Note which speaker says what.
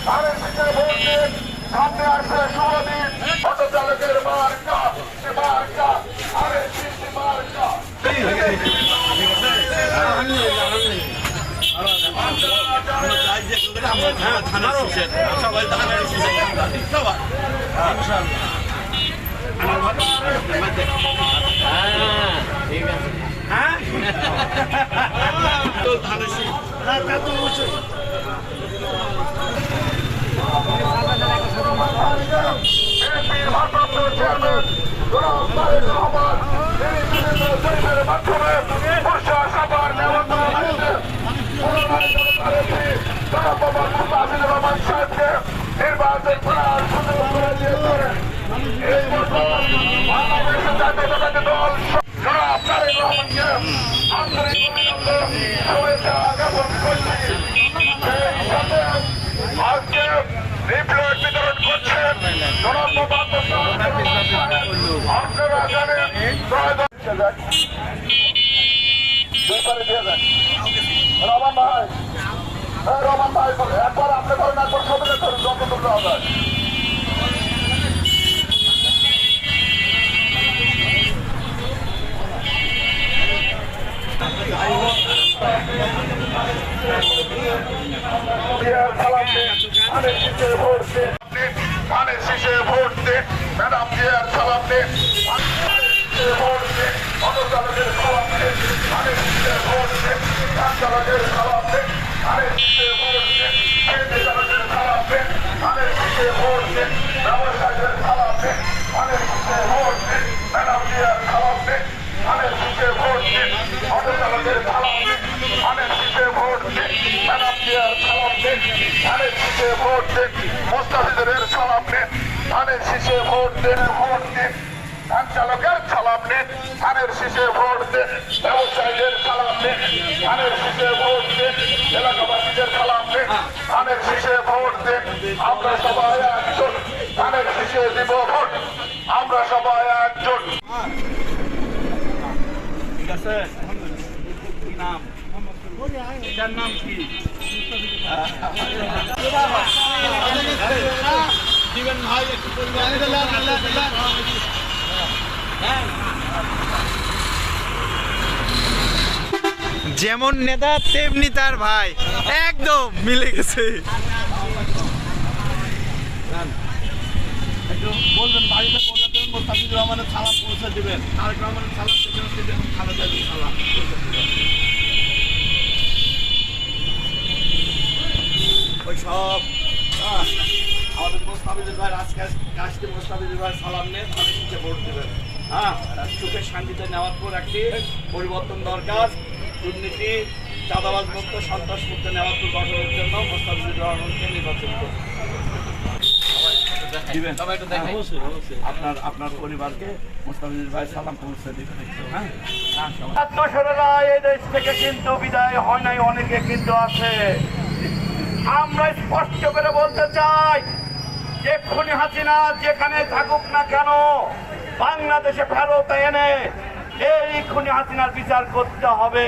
Speaker 1: ধানের শীষে ভোট দিন। সামনে আসছে শুভ দিন। অটো চালকের মার্কা মার্কা ধানের শীষ মার্কা। বিএনপির ভারপ্রাপ্ত চেয়ারম্যান জনাব তারেক রহমান তিনি বিভিন্ন জরিপের মাধ্যমে বর্ষা সভার নেমন্তন্ন করেছেন। পুনরায় জনতা নেত্রী জনাব মোহাম্মদ মুস্তাফিজুর রহমান সাহেবকে নির্বাচন করার সুযোগ করে দিয়েছেন। এই বছর বাংলাদেশ জাতীয়তাবাদী দল জনাব তারেক রহমানকে আন্তরিক অভিনন্দন শুভেচ্ছা জ্ঞাপন করছি। সেই সাথে আজকে লিফলেট বিতরণ করছেন জনাব মোহাম্মদ মুস্তাফিজুর রহমান সাহেব। আপনারা জানেন রহমান ভাই, রহমান ভাই একবার আপনি ধরেন, একবার ছবিটা ধরুন যতটুকু দেওয়া যায়। ধানের শীষে ভোট দিন, ধানের শীষে ভোট দিন, ম্যাডাম জিয়ার সালাম দিন। ভোট দিন, অটো চালকের সালাম দিন। ধানের শীষে ভোট দিন, ধান চালকের সালাম দিন। ধানের শীষে ভোট দিন, ট্রেন চালকের সালাম দিন। ধানের শীষে ভোট দিন, ব্যবসায়ীদের সালাম দিন। ধানের শীষে ভোট দিন, ম্যাডাম জিয়ার সালাম দিন। ধানের শীষে ভোট দিন, অটো চালকের সালাম দিন। ধানের শীষে ভোট দিন, ম্যাডাম জিয়ার সালাম দিন। ধানের শীষে ভোট দিন, মুস্তাফিজুরের সালাম দিন। ধানের শীষে ভোট দিন, ভোট দিন, ধান চালকের সালাম দিন। ধানের শীষে ভোট দিন, ব্যবসায়ীদের সালাম দিন। ধানের শীষে ভোট দিন, এলাকাবাসীদের সালাম দিন। ধানের শীষে ভোট দিন, আমরা সবাই একজন। ধানের শীষে দিব ভোট, আমরা সবাই একজন।
Speaker 2: ঠিক আছে, কি নাম? এটার নাম কি? দিবেন ভাই একটু
Speaker 3: যেমন নেতা তেমনি তার ভাই, একদম মিলে গেছে।
Speaker 2: বলবেন বাড়িতে বলে দেবেন মুস্তাফিজুর রহমানের সালাম পৌঁছে দিবেন। তারেক রহমানের সালাম দেবেন, খালেদা জিয়ার সালাম ওই সব আমাদের মুস্তাফিজুর ভাই আজকে মুস্তাফিজুর ভাই সালাম নেন, তাদের নিচে ভোট দেবেন। হ্যাঁ, সুখের শান্তিতে নেওয়ার পর একটি পরিবর্তন দরকার। দুর্নীতি, চাঁদাবাজ মুক্ত, সন্ত্রাস মুক্ত নেওয়ার পর গঠনের জন্য মুস্তাফিজুর রহমানকে নির্বাচন করুন। আপনার পরিবারকে মুস্তাফিজুর ভাই সালাম পৌঁছে দিবেন। এই দেশ থেকে কিন্তু বিদায় হয় নাই, অনেকে কিন্তু আছে। আমরা স্পষ্ট করে বলতে চাই যে খুনি হাসিনা যেখানে থাকুক না কেন, বাংলাদেশে ফেরত এনে এই খুনি হাসিনার বিচার করতে হবে।